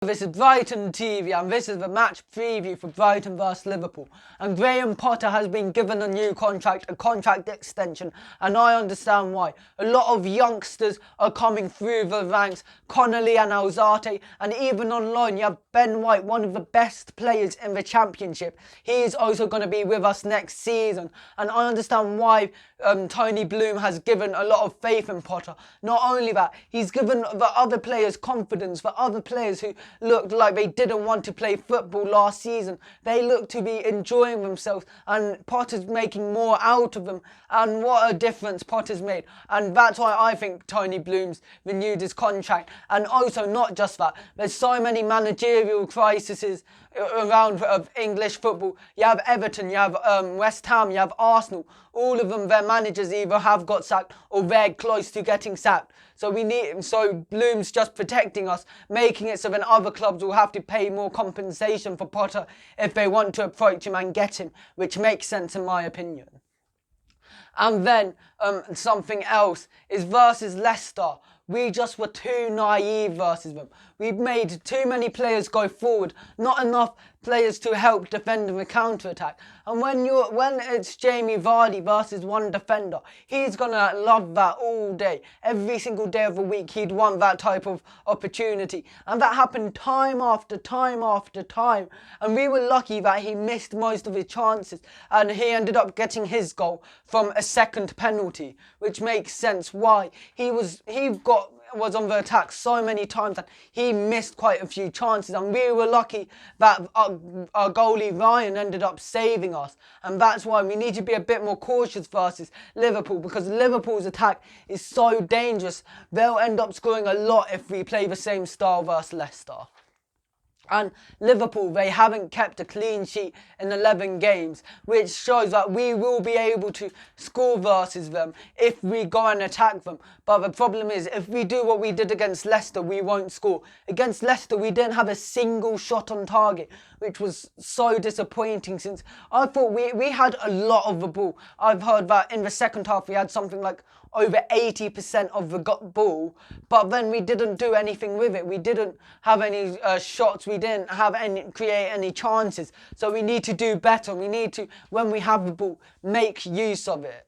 This is Brighton TV and this is the match preview for Brighton vs Liverpool. And Graham Potter has been given a new contract, a contract extension, and I understand why. A lot of youngsters are coming through the ranks, Connolly and Alzate, and even online you have Ben White, one of the best players in the Championship. He is also going to be with us next season, and I understand why Tony Bloom has given a lot of faith in Potter. Not only that, he's given the other players confidence, the other players who looked like they didn't want to play football last season. They look to be enjoying themselves, and Potter's making more out of them, and what a difference Potter's made. And that's why I think Tony Bloom's renewed his contract. And also, not just that, there's so many managerial crises around of English football. You have Everton, you have West Ham, you have Arsenal. All of them, their managers either have got sacked or they're close to getting sacked. So Bloom's just protecting us, making it so then other clubs will have to pay more compensation for Potter if they want to approach him and get him, which makes sense in my opinion. And then something else is versus Leicester. We just were too naive versus them. We made too many players go forward, not enough players to help defend in the counter-attack. And when it's Jamie Vardy versus one defender, he's gonna love that all day. Every single day of the week, he'd want that type of opportunity. And that happened time after time after time. And we were lucky that he missed most of his chances, and he ended up getting his goal from a second penalty, which makes sense why. He was on the attack so many times and he missed quite a few chances, and we were lucky that our goalie Ryan ended up saving us. And that's why we need to be a bit more cautious versus Liverpool, because Liverpool's attack is so dangerous. They'll end up scoring a lot if we play the same style versus Leicester. And Liverpool, they haven't kept a clean sheet in 11 games, which shows that we will be able to score versus them if we go and attack them. But the problem is, if we do what we did against Leicester, we won't score. Against Leicester, we didn't have a single shot on target, which was so disappointing, since I thought we had a lot of the ball. I've heard that in the second half we had something like over 80% of the ball, but then we didn't do anything with it. We didn't have any shots, we didn't create any chances. So we need to do better. We need to, when we have the ball, make use of it.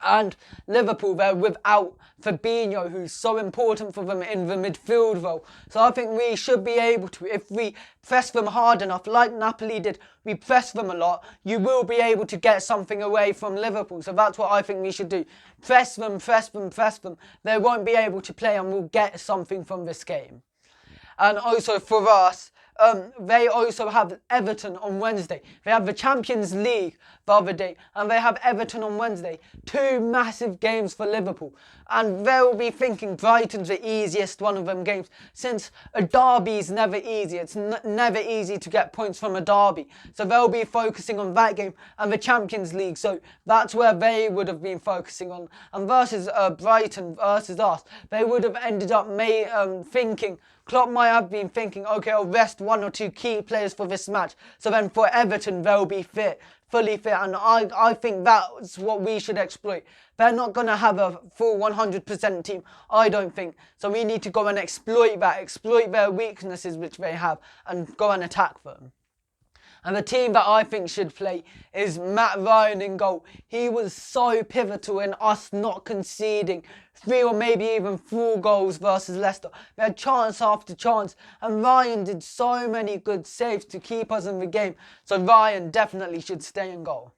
And Liverpool, they're without Fabinho, who's so important for them in the midfield role. So I think we should be able to, if we press them hard enough, like Napoli did, we press them a lot, you will be able to get something away from Liverpool. So that's what I think we should do. Press them, press them, press them. They won't be able to play, and we'll get something from this game. And also for us, they also have Everton on Wednesday. They have the Champions League the other day, and they have Everton on Wednesday. Two massive games for Liverpool. And they'll be thinking Brighton's the easiest one of them games, since a derby is never easy. It's never easy to get points from a derby. So they'll be focusing on that game and the Champions League. So that's where they would have been focusing on. And versus Brighton versus us, they would have ended up thinking, Klopp might have been thinking, okay, I'll rest one or two key players for this match. So then for Everton, they'll be fully fit. And I think that's what we should exploit. They're not going to have a full 100% team, I don't think. So we need to go and exploit that, exploit their weaknesses which they have, and go and attack them. And the team that I think should play is Matt Ryan in goal. He was so pivotal in us not conceding 3 or maybe even 4 goals versus Leicester. They had chance after chance, and Ryan did so many good saves to keep us in the game. So Ryan definitely should stay in goal.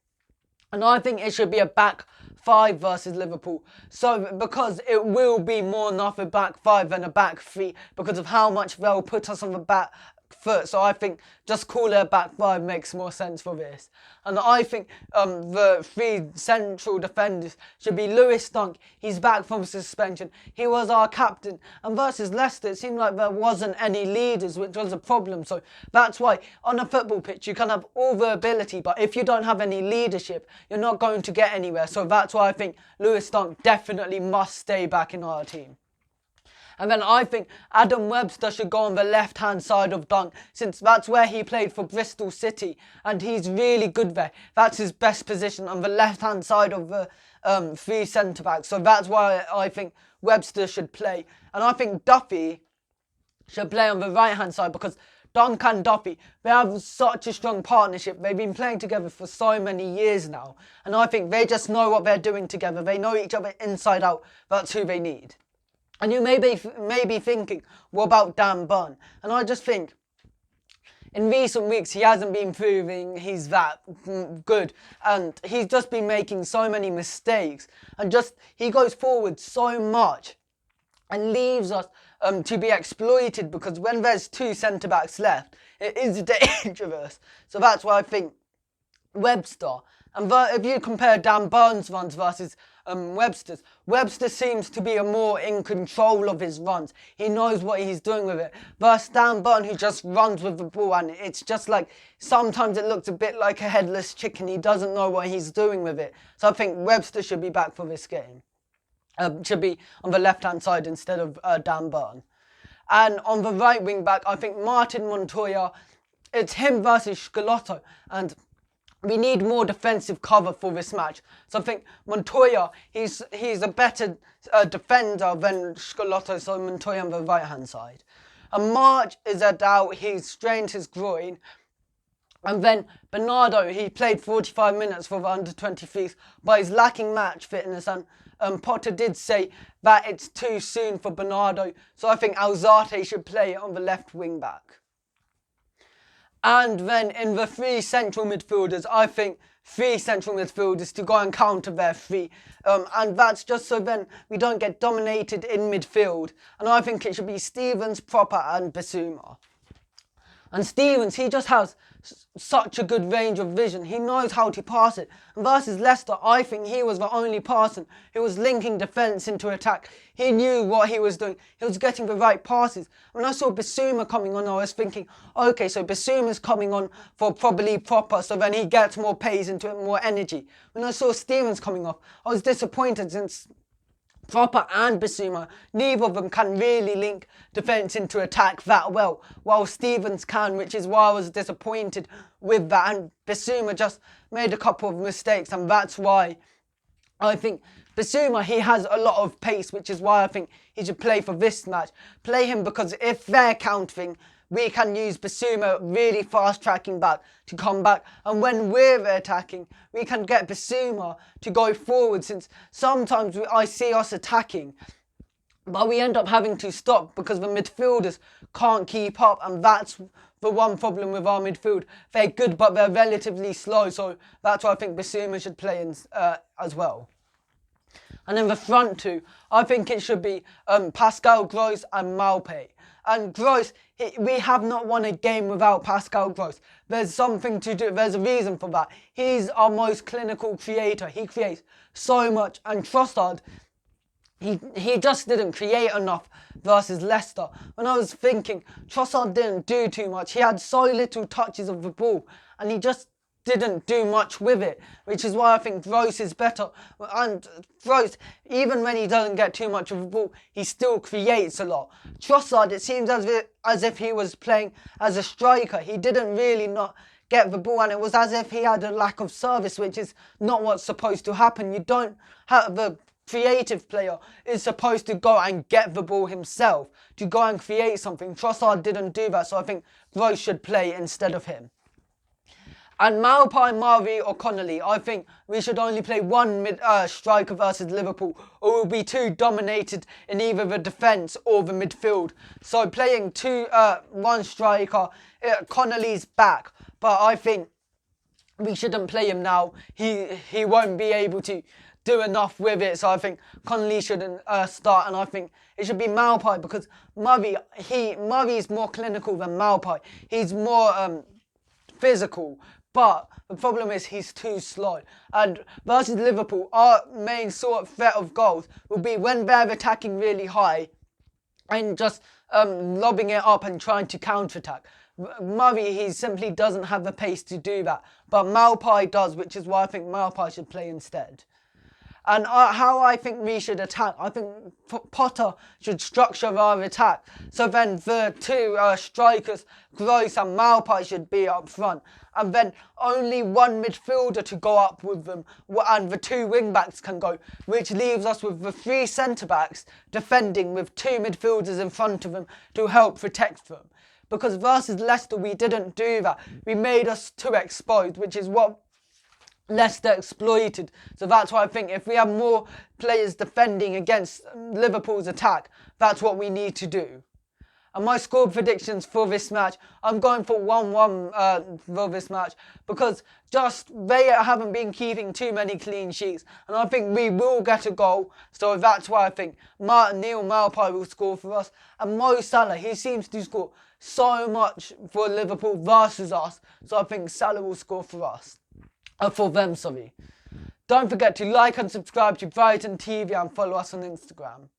And I think it should be a back 5 versus Liverpool. So because it will be more than a back 5 than a back 3, because of how much they'll put us on the back foot. So I think just call it a back 5 makes more sense for this. And I think the 3 central defenders should be Lewis Dunk. He's back from suspension. He was our captain. And versus Leicester, it seemed like there wasn't any leaders, which was a problem. So that's why on a football pitch you can have all the ability, but if you don't have any leadership, you're not going to get anywhere. So that's why I think Lewis Dunk definitely must stay back in our team. And then I think Adam Webster should go on the left-hand side of Dunk, since that's where he played for Bristol City, and he's really good there. That's his best position, on the left-hand side of the 3 centre-backs. So that's why I think Webster should play. And I think Duffy should play on the right-hand side because Duncan and Duffy, they have such a strong partnership. They've been playing together for so many years now. And I think they just know what they're doing together. They know each other inside out. That's who they need. And you may be thinking, what about Dan Burn? And I just think, in recent weeks, he hasn't been proving he's that good. And he's just been making so many mistakes. And he goes forward so much and leaves us to be exploited, because when there's two centre-backs left, it is dangerous. So that's why I think Webster. And if you compare Dan Burns' runs versus Webster's, Webster seems to be more in control of his runs. He knows what he's doing with it. Versus Dan Burn, who just runs with the ball, and it's just like, sometimes it looks a bit like a headless chicken. He doesn't know what he's doing with it. So I think Webster should be back for this game. Should be on the left-hand side instead of Dan Burn. And on the right wing back, I think Martin Montoya, it's him versus Scalotto, and we need more defensive cover for this match. So I think Montoya, he's a better defender than Scalotto, so Montoya on the right-hand side. And March is a doubt, he's strained his groin. And then Bernardo, he played 45 minutes for the under-23s, but he's lacking match fitness, and Potter did say that it's too soon for Bernardo, so I think Alzate should play on the left wing back. And then in the three central midfielders, I think three central midfielders to go and counter their three. And that's just so then we don't get dominated in midfield. And I think it should be Stevens, Proper and Bissouma. And Stevens, he just has such a good range of vision. He knows how to pass it. And versus Leicester, I think he was the only person who was linking defence into attack. He knew what he was doing. He was getting the right passes. When I saw Bissouma coming on, I was thinking, okay, so Bissouma's coming on for probably Proper, so then he gets more pace into it, more energy. When I saw Stevens coming off, I was disappointed, since Proper and Bissouma, neither of them can really link defence into attack that well, while Stevens can, which is why I was disappointed with that. And Bissouma just made a couple of mistakes, and that's why I think Bissouma, he has a lot of pace, which is why I think he should play for this match. Play him, because if they're countering, we can use Bissouma really fast tracking back to come back. And when we're attacking, we can get Bissouma to go forward, since sometimes I see us attacking, but we end up having to stop because the midfielders can't keep up. And that's the one problem with our midfield. They're good, but they're relatively slow. So that's why I think Bissouma should play in, as well. And in the front two, I think it should be Pascal Gross and Maupay. And Gross, we have not won a game without Pascal Gross. There's something to do, there's a reason for that. He's our most clinical creator. He creates so much. And Trossard, he just didn't create enough versus Leicester. When I was thinking, Trossard didn't do too much. He had so little touches of the ball, and he just didn't do much with it, which is why I think Gross is better. And Gross, even when he doesn't get too much of the ball, he still creates a lot. Trossard, it seems as if he was playing as a striker. He didn't really not get the ball, and it was as if he had a lack of service, which is not what's supposed to happen. You don't have the creative player is supposed to go and get the ball himself, to go and create something. Trossard didn't do that, so I think Gross should play instead of him. And Maupay, Murray or Connolly, I think we should only play one striker versus Liverpool, or we'll be too dominated in either the defence or the midfield. So playing one striker, Connolly's back, but I think we shouldn't play him now. He won't be able to do enough with it, so I think Connolly shouldn't start, and I think it should be Maupay, because Murray's more clinical than Maupay. He's more physical. But the problem is he's too slow. And versus Liverpool, our main sort of threat of goals will be when they're attacking really high and just lobbing it up and trying to counter-attack. Murray, he simply doesn't have the pace to do that. But Maupay does, which is why I think Maupay should play instead. And how I think we should attack, I think Potter should structure our attack. So then the two strikers, Gross and Malpai, should be up front. And then only one midfielder to go up with them. And the two wing-backs can go. Which leaves us with the three centre-backs defending with two midfielders in front of them to help protect them. Because versus Leicester, we didn't do that. We made us too exposed, which is what Leicester exploited. So that's why I think if we have more players defending against Liverpool's attack, that's what we need to do. And my score predictions for this match, I'm going for 1-1 for this match, because just they haven't been keeping too many clean sheets, and I think we will get a goal. So that's why I think Neil Maupay will score for us, and Mo Salah, he seems to score so much for Liverpool versus us, so I think Salah will score for us. For them, sorry. Don't forget to like and subscribe to Brighton TV and follow us on Instagram.